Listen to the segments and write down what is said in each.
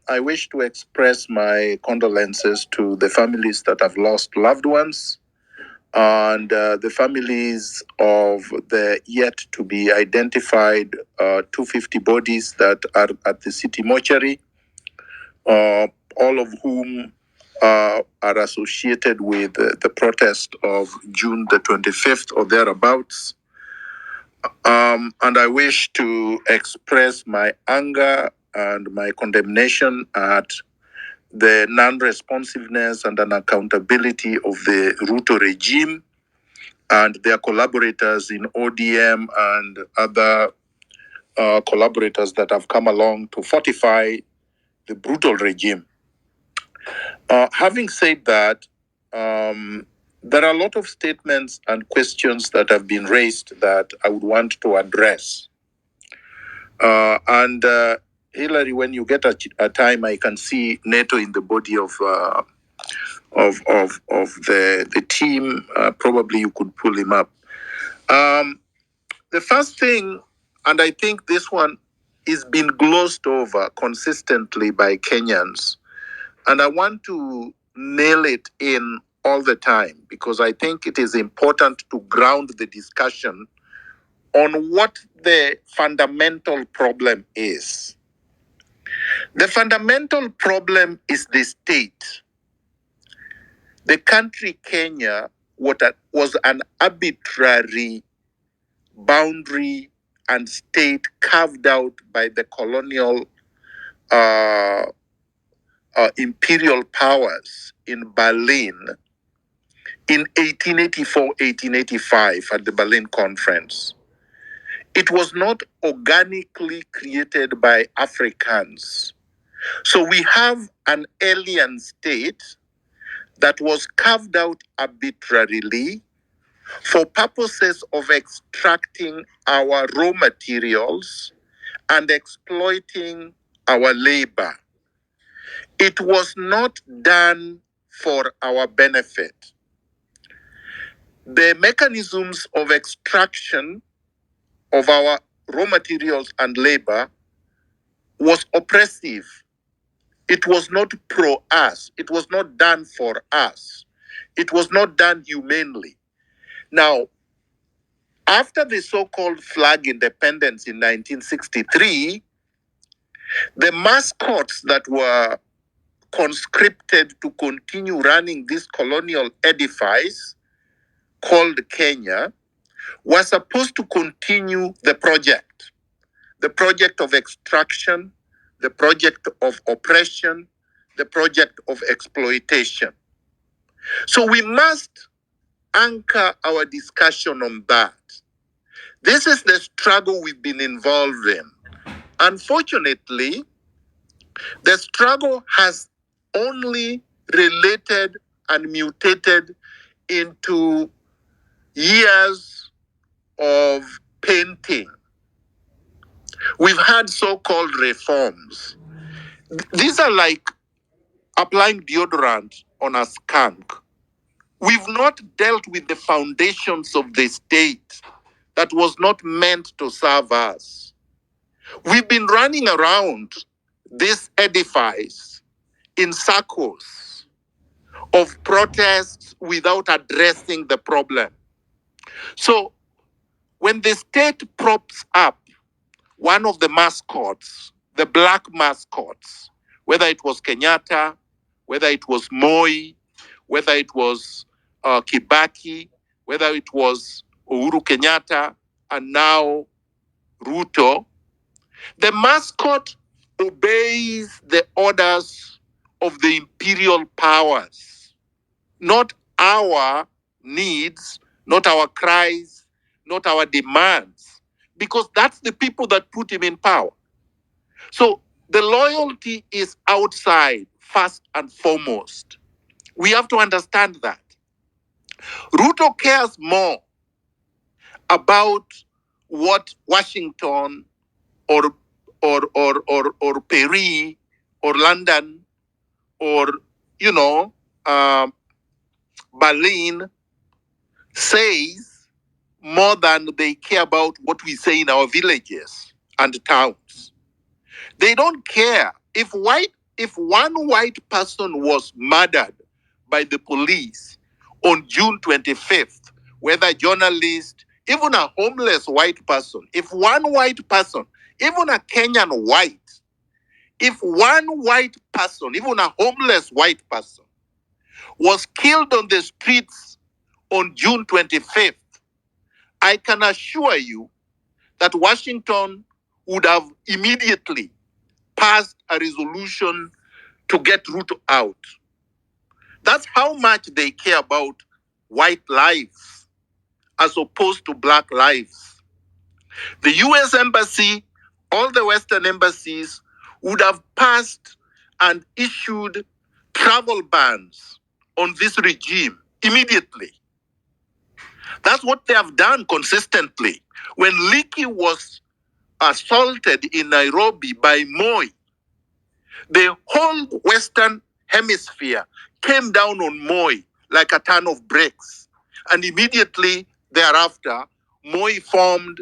I wish to express my condolences to the families that have lost loved ones and the families of the yet to be identified 250 bodies that are at the city mortuary, all of whom are associated with the protest of June the 25th or thereabouts. And I wish to express my anger and my condemnation at the non-responsiveness and unaccountability of the Ruto regime and their collaborators in ODM and other collaborators that have come along to fortify the brutal regime. Having said that, there are a lot of statements and questions that have been raised that I would want to address. And Hillary, when you get a time, I can see NATO in the body of the team. Probably you could pull him up. The first thing, and I think this one is being glossed over consistently by Kenyans, and I want to nail it in all the time because I think it is important to ground the discussion on what the fundamental problem is. The fundamental problem is the state. The country Kenya was an arbitrary boundary and state carved out by the colonial imperial powers in Berlin in 1884-1885 at the Berlin Conference. It was not organically created by Africans. So we have an alien state that was carved out arbitrarily for purposes of extracting our raw materials and exploiting our labor. It was not done for our benefit. The mechanisms of extraction of our raw materials and labor was oppressive. It was not pro us. It was not done for us. It was not done humanely. Now, after the so-called flag independence in 1963, the mascots that were conscripted to continue running this colonial edifice called Kenya were supposed to continue the project of extraction, the project of oppression, the project of exploitation. So we must anchor our discussion on that. This is the struggle we've been involved in. Unfortunately, the struggle has only related and mutated into years of painting. We've had so-called reforms. These are like applying deodorant on a skunk. We've not dealt with the foundations of the state that was not meant to serve us. We've been running around this edifice in circles of protests without addressing the problem. So when the state props up one of the mascots, the black mascots, whether it was Kenyatta, whether it was Moi, whether it was Kibaki, whether it was Uhuru Kenyatta, and now Ruto, the mascot obeys the orders of the imperial powers, not our needs, not our cries, not our demands, because that's the people that put him in power. So the loyalty is outside, first and foremost. We have to understand that. Ruto cares more about what Washington or Paris or London or Berlin says more than they care about what we say in our villages and towns. They don't care if white if one white person was murdered by the police on June 25th, whether journalist, even a homeless white person, if one white person, even a Kenyan white, if one white person, even a homeless white person, was killed on the streets on June 25th, I can assure you that Washington would have immediately passed a resolution to get Ruto out. That's how much they care about white lives as opposed to black lives. The US Embassy, all the Western embassies would have passed and issued travel bans on this regime immediately. That's what they have done consistently. When Leakey was assaulted in Nairobi by Moi, the whole Western Hemisphere came down on Moi like a ton of bricks. And immediately thereafter, Moi formed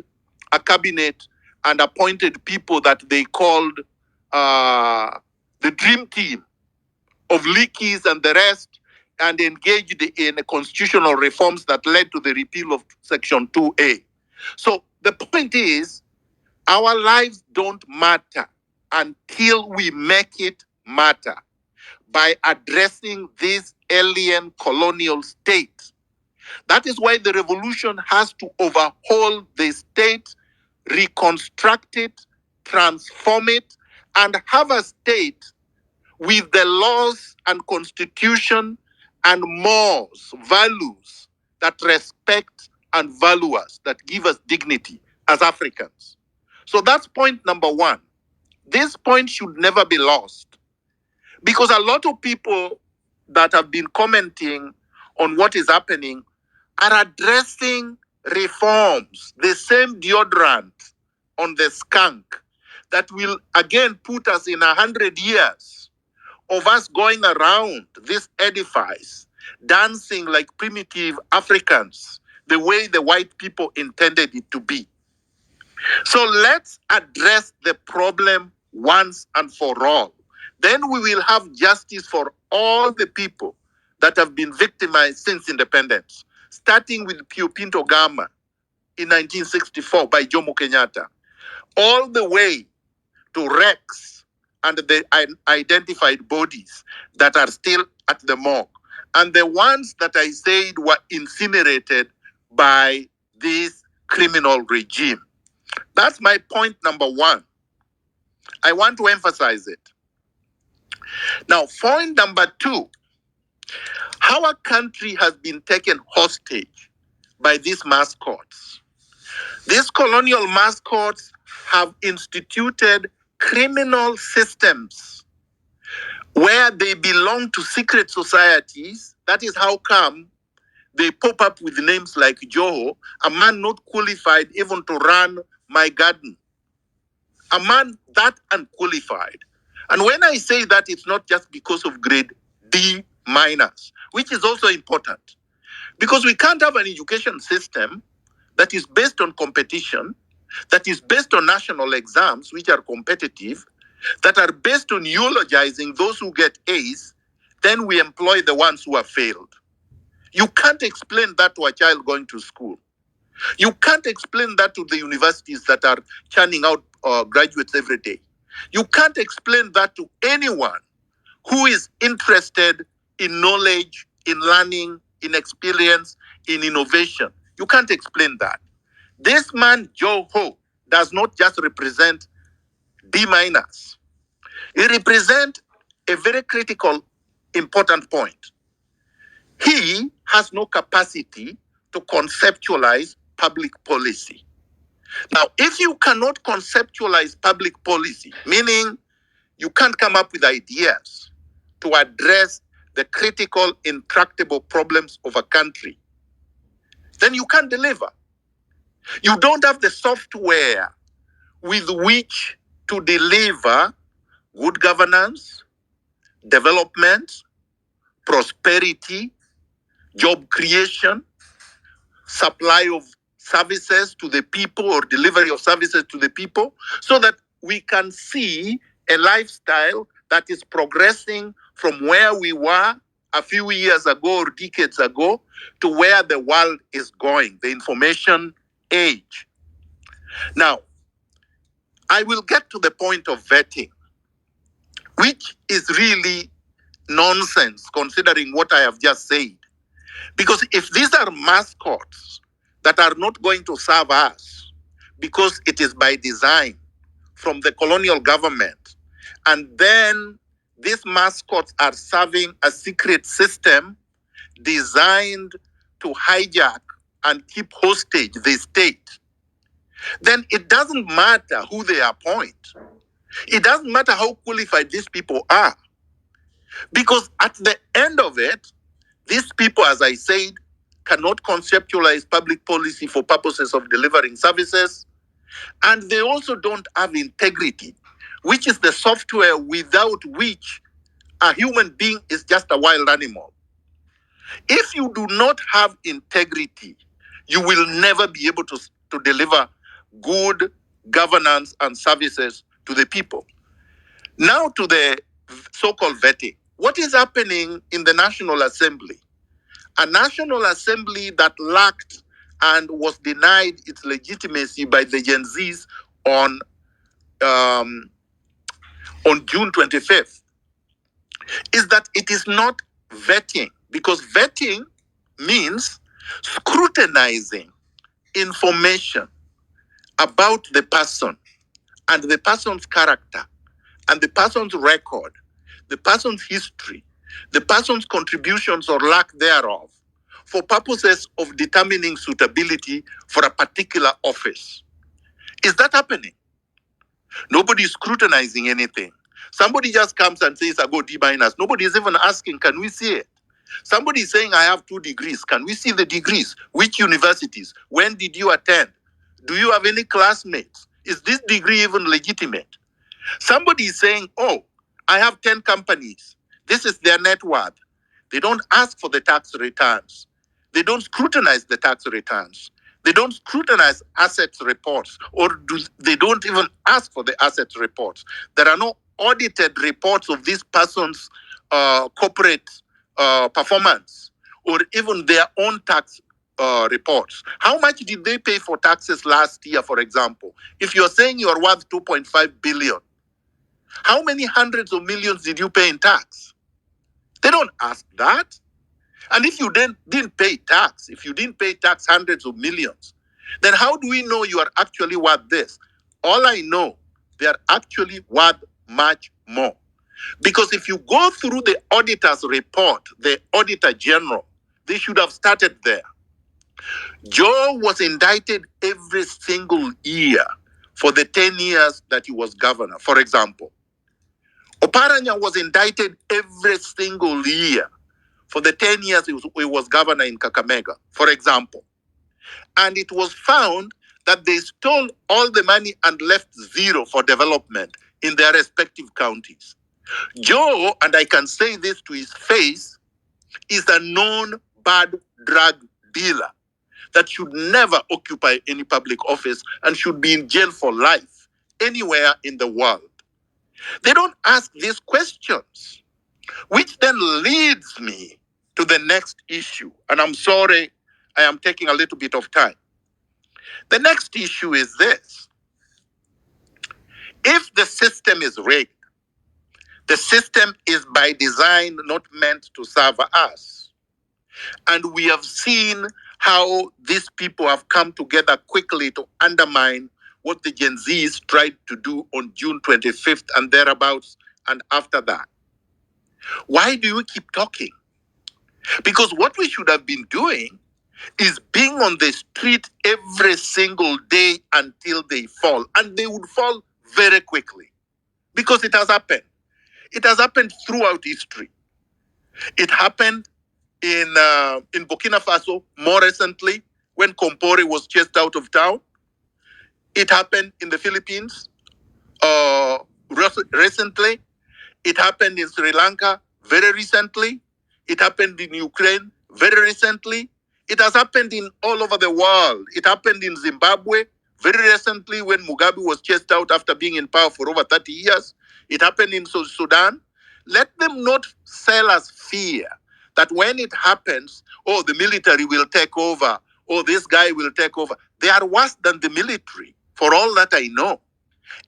a cabinet and appointed people that they called the Dream Team of Leakeys and the rest, and engaged in constitutional reforms that led to the repeal of Section 2A. So the point is, our lives don't matter until we make it matter by addressing this alien colonial state. That is why the revolution has to overhaul the state, reconstruct it, transform it, and have a state with the laws and constitution and morals, values that respect and value us, that give us dignity as Africans. So that's point number one. This point should never be lost, because a lot of people that have been commenting on what is happening are addressing reforms, the same deodorant on the skunk that will again put us in 100 years of us going around this edifice, dancing like primitive Africans, the way the white people intended it to be. So let's address the problem once and for all. Then we will have justice for all the people that have been victimized since independence, starting with Pio Pinto Gama in 1964 by Jomo Kenyatta, all the way to Rex and the identified bodies that are still at the morgue, and the ones that I said were incinerated by this criminal regime. That's my point number one. I want to emphasize it. Now, point number two, our country has been taken hostage by these mascots. These colonial mascots have instituted criminal systems where they belong to secret societies. That is how come they pop up with names like Joho, a man not qualified even to run my garden. A man that unqualified. And when I say that, it's not just because of grade D minus, which is also important. Because we can't have an education system that is based on competition, that is based on national exams, which are competitive, that are based on eulogizing those who get A's, then we employ the ones who have failed. You can't explain that to a child going to school. You can't explain that to the universities that are churning out graduates every day. You can't explain that to anyone who is interested in knowledge, in learning, in experience, in innovation. You can't explain that. This man, Joe Ho, does not just represent D minus. He represents a very critical, important point. He has no capacity to conceptualize public policy. Now, if you cannot conceptualize public policy, meaning you can't come up with ideas to address the critical, intractable problems of a country, then you can't deliver. You don't have the software with which to deliver good governance, development, prosperity, job creation, supply of services to the people or delivery of services to the people, so that we can see a lifestyle that is progressing from where we were a few years ago or decades ago to where the world is going, the information age. Now, I will get to the point of vetting, which is really nonsense considering what I have just said. Because if these are mascots that are not going to serve us, because it is by design from the colonial government, and then these mascots are serving a secret system designed to hijack and keep hostage the state, then it doesn't matter who they appoint. It doesn't matter how qualified these people are. Because at the end of it, these people, as I said, cannot conceptualize public policy for purposes of delivering services. And they also don't have integrity, which is the software without which a human being is just a wild animal. If you do not have integrity, you will never be able to deliver good governance and services to the people. Now to the so-called vetting. What is happening in the National Assembly? A National Assembly that lacked and was denied its legitimacy by the Gen Zs on June 25th is that it is not vetting, because vetting means scrutinizing information about the person and the person's character and the person's record, the person's history, the person's contributions or lack thereof, for purposes of determining suitability for a particular office. Is that happening? Nobody is scrutinizing anything. Somebody just comes and says, I go D minus. Nobody is even asking, can we see it? Somebody is saying, I have 2 degrees. Can we see the degrees? Which universities? When did you attend? Do you have any classmates? Is this degree even legitimate? Somebody is saying, oh, I have 10 companies. This is their net worth. They don't ask for the tax returns. They don't scrutinize the tax returns. They don't scrutinize assets reports, or they don't even ask for the assets reports. There are no audited reports of this person's corporate performance, or even their own tax reports. How much did they pay for taxes last year, for example? If you're saying you're worth 2.5 billion, how many hundreds of millions did you pay in tax? They don't ask that. And if you didn't pay tax, if you didn't pay tax hundreds of millions, then how do we know you are actually worth this? All I know, they are actually worth much more. Because if you go through the auditor's report, the Auditor General, they should have started there. Joe was indicted every single year for the 10 years that he was governor, for example. Oparanya was indicted every single year for the 10 years he was governor in Kakamega, for example. And it was found that they stole all the money and left zero for development in their respective counties. Joe, and I can say this to his face, is a known bad drug dealer that should never occupy any public office and should be in jail for life anywhere in the world. They don't ask these questions, which then leads me to the next issue. And I'm sorry, I am taking a little bit of time. The next issue is this. If the system is rigged, the system is by design not meant to serve us. And we have seen how these people have come together quickly to undermine what the Gen Zs tried to do on June 25th and thereabouts and after that. Why do we keep talking? Because what we should have been doing is being on the street every single day until they fall. And they would fall very quickly. Because it has happened. It has happened throughout history. It happened in Burkina Faso more recently when Compaore was chased out of town. It happened in the Philippines recently. It happened in Sri Lanka very recently. It happened in Ukraine very recently. It has happened in all over the world. It happened in Zimbabwe Very recently, when Mugabe was chased out after being in power for over 30 years, it happened in Sudan. Let them not sell us fear that when it happens, oh, the military will take over, oh, this guy will take over. They are worse than the military, for all that I know.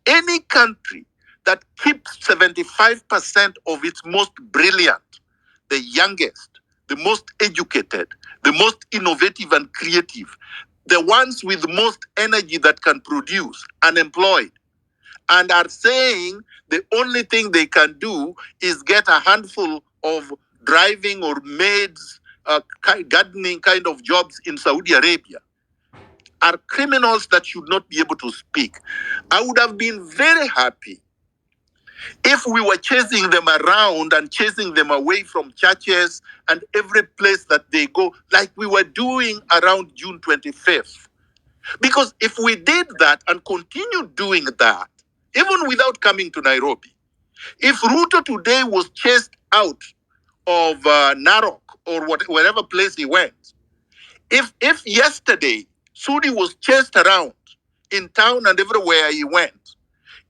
Any country that keeps 75% of its most brilliant, the youngest, the most educated, the most innovative and creative, the ones with most energy that can produce, unemployed, and are saying the only thing they can do is get a handful of driving or maids, gardening kind of jobs in Saudi Arabia, are criminals that should not be able to speak. I would have been very happy if we were chasing them around and chasing them away from churches and every place that they go, like we were doing around June 25th. Because if we did that and continued doing that, even without coming to Nairobi, if Ruto today was chased out of Narok or wherever place he went, if yesterday Sudi was chased around in town and everywhere he went,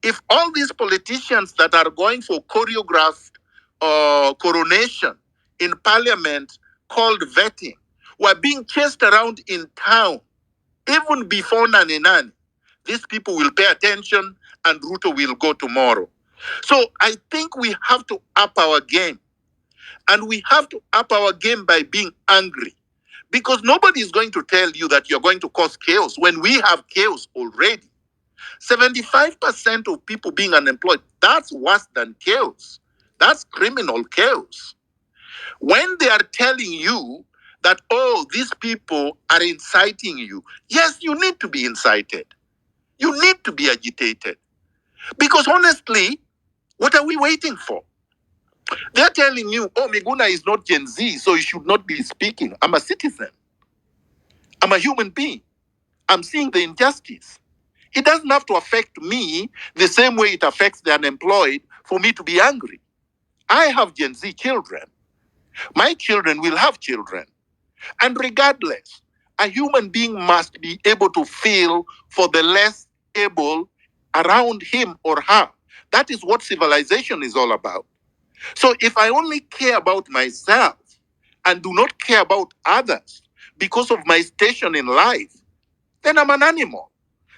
if all these politicians that are going for choreographed coronation in parliament called vetting were being chased around in town, even before Nani Nani, these people will pay attention and Ruto will go tomorrow. So I think we have to up our game. And we have to up our game by being angry. Because nobody is going to tell you that you're going to cause chaos when we have chaos already. 75% of people being unemployed, that's worse than chaos. That's criminal chaos. When they are telling you that, oh, these people are inciting you, yes, you need to be incited. You need to be agitated. Because honestly, what are we waiting for? They're telling you, oh, Miguna is not Gen Z, so you should not be speaking. I'm a citizen. I'm a human being. I'm seeing the injustice. It doesn't have to affect me the same way it affects the unemployed for me to be angry. I have Gen Z children. My children will have children. And regardless, a human being must be able to feel for the less able around him or her. That is what civilization is all about. So if I only care about myself and do not care about others because of my station in life, then I'm an animal.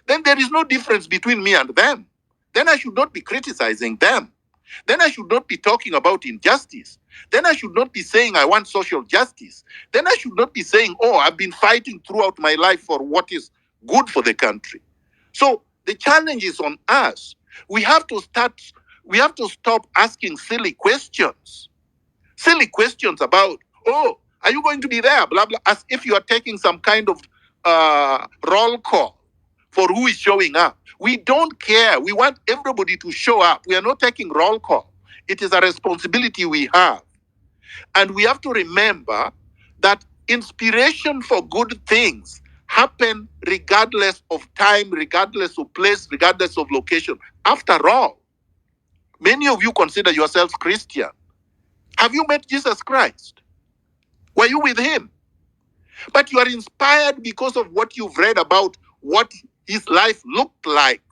Then there is no difference between me and them. Then I should not be criticizing them. Then I should not be talking about injustice. Then I should not be saying I want social justice. Then I should not be saying, oh, I've been fighting throughout my life for what is good for the country. So the challenge is on us. We have to stop asking silly questions. Silly questions about, oh, are you going to be there? Blah, blah, as if you are taking some kind of roll call for who is showing up. We don't care. We want everybody to show up. We are not taking roll call. It is a responsibility we have. And we have to remember that inspiration for good things happen regardless of time, regardless of place, regardless of location. After all, many of you consider yourselves Christian. Have you met Jesus Christ? Were you with him? But you are inspired because of what you've read about what his life looked like.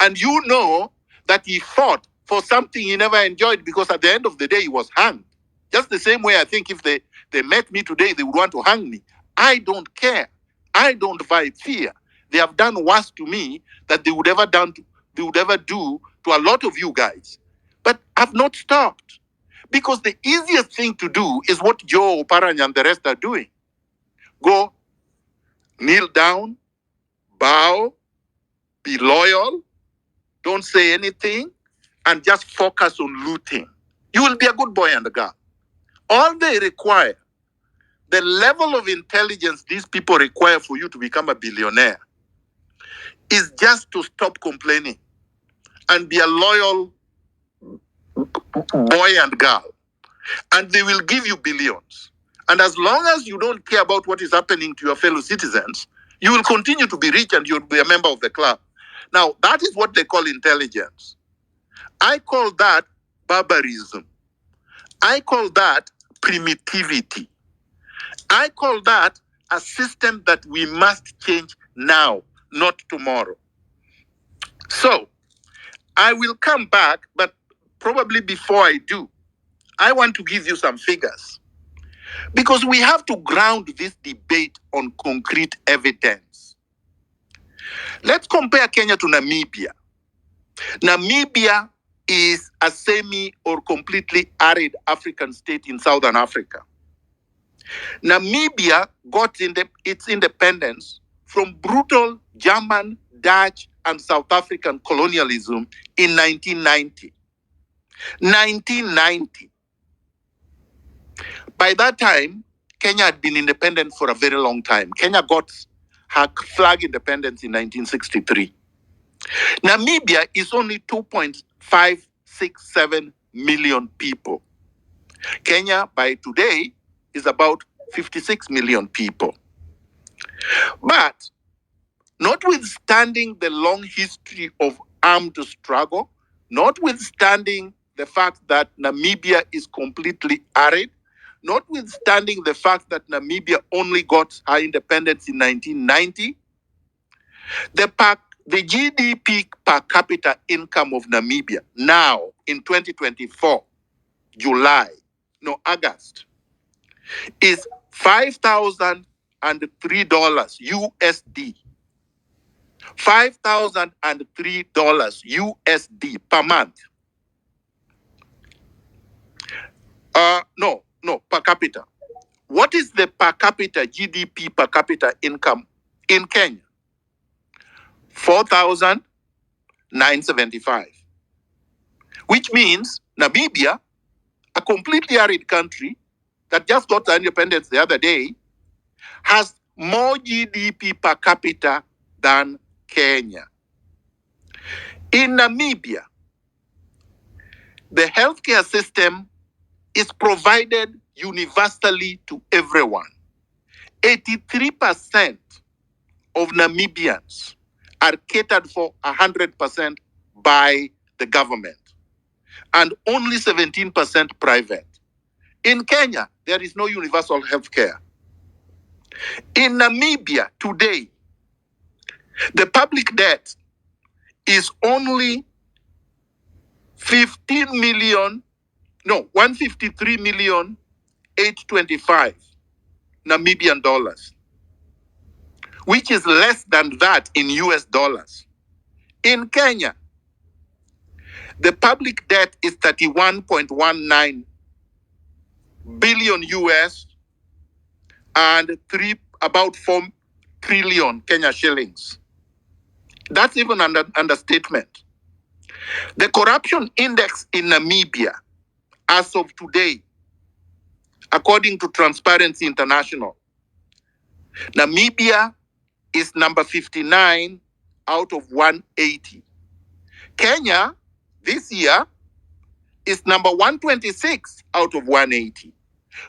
And you know that he fought for something he never enjoyed because at the end of the day, he was hanged. Just the same way I think if they met me today, they would want to hang me. I don't care. I don't vibe fear. They have done worse to me that they would ever do to a lot of you guys. But I've not stopped. Because the easiest thing to do is what Joe, Oparanya, and the rest are doing. Go, kneel down, bow, be loyal, don't say anything, and just focus on looting. You will be a good boy and a girl. All they require, the level of intelligence these people require for you to become a billionaire, is just to stop complaining and be a loyal boy and girl. And they will give you billions. And as long as you don't care about what is happening to your fellow citizens, you will continue to be rich and you'll be a member of the club. Now, that is what they call intelligence. I call that barbarism. I call that primitivity. I call that a system that we must change now. not tomorrow. So I will come back, but probably before I do, I want to give you some figures because we have to ground this debate on concrete evidence. Let's compare Kenya to Namibia. Namibia is a semi or completely arid African state in Southern Africa. Namibia got its independence from brutal German, Dutch, and South African colonialism in 1990. 1990. By that time, Kenya had been independent for a very long time. Kenya got her flag independence in 1963. Namibia is only 2.567 million people. Kenya, by today, is about 56 million people. But notwithstanding the long history of armed struggle, notwithstanding the fact that Namibia is completely arid, notwithstanding the fact that Namibia only got her independence in 1990, the GDP per capita income of Namibia now in 2024, August, is $5,003 USD. $5,003 USD per month. No, per capita. What is the per capita GDP per capita income in Kenya? 4,975. Which means Namibia, a completely arid country that just got independence the other day, has more GDP per capita than Kenya. In Namibia, the healthcare system is provided universally to everyone. 83% of Namibians are catered for 100% by the government, and only 17% private. In Kenya, there is no universal healthcare. In Namibia today, the public debt is only 153,825 Namibian dollars, which is less than that in US dollars. In Kenya, the public debt is 31.19 billion US and about 4 trillion Kenya shillings. That's even an understatement. The corruption index in Namibia, as of today, according to Transparency International, Namibia is number 59 out of 180. Kenya, this year, is number 126 out of 180,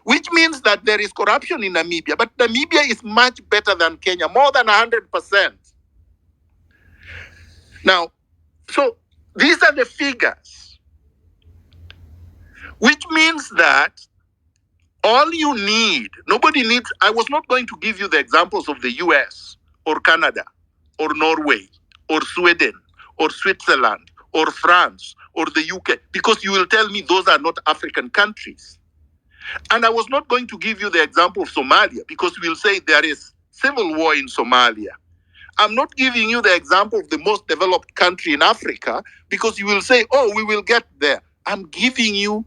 which means that there is corruption in Namibia. But Namibia is much better than Kenya, more than 100%. Now, so these are the figures, which means that all you need, nobody needs, I was not going to give you the examples of the US or Canada or Norway or Sweden or Switzerland or France or the UK, because you will tell me those are not African countries. And I was not going to give you the example of Somalia, because we'll say there is civil war in Somalia. I'm not giving you the example of the most developed country in Africa, because you will say, oh, we will get there. I'm giving you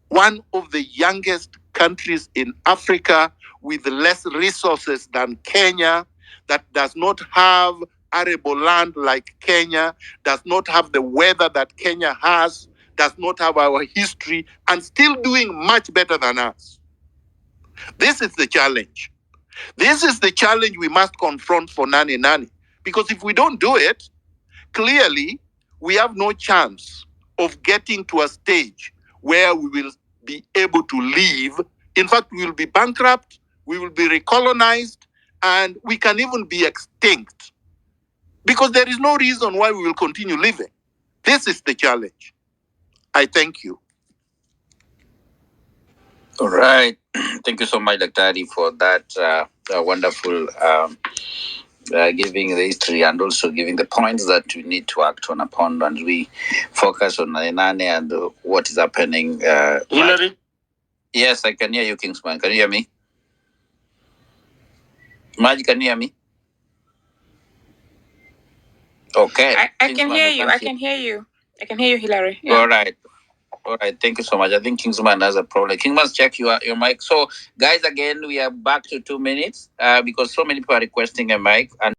one of the youngest countries in Africa with less resources than Kenya, that does not have arable land like Kenya, does not have the weather that Kenya has, does not have our history, and still doing much better than us. This is the challenge. This is the challenge we must confront for Nani Nani. Because if we don't do it, clearly we have no chance of getting to a stage where we will be able to live. In fact, we will be bankrupt, we will be recolonized, and we can even be extinct. Because there is no reason why we will continue living. This is the challenge. I thank you. All right. Thank you so much, Daktari, for that wonderful giving the history and also giving the points that we need to act on upon, and we focus on Nane and what is happening. Hillary? Yes, I can hear you, Kingsman. Can you hear me? Maj, can you hear me? Okay. I can hear you. I can hear you. I can hear you, Hillary. Yeah. All right. All right, thank you so much. I think Kingsman has a problem. Kingsman, check your mic. So, guys, again, we are back to 2 minutes because so many people are requesting a mic. And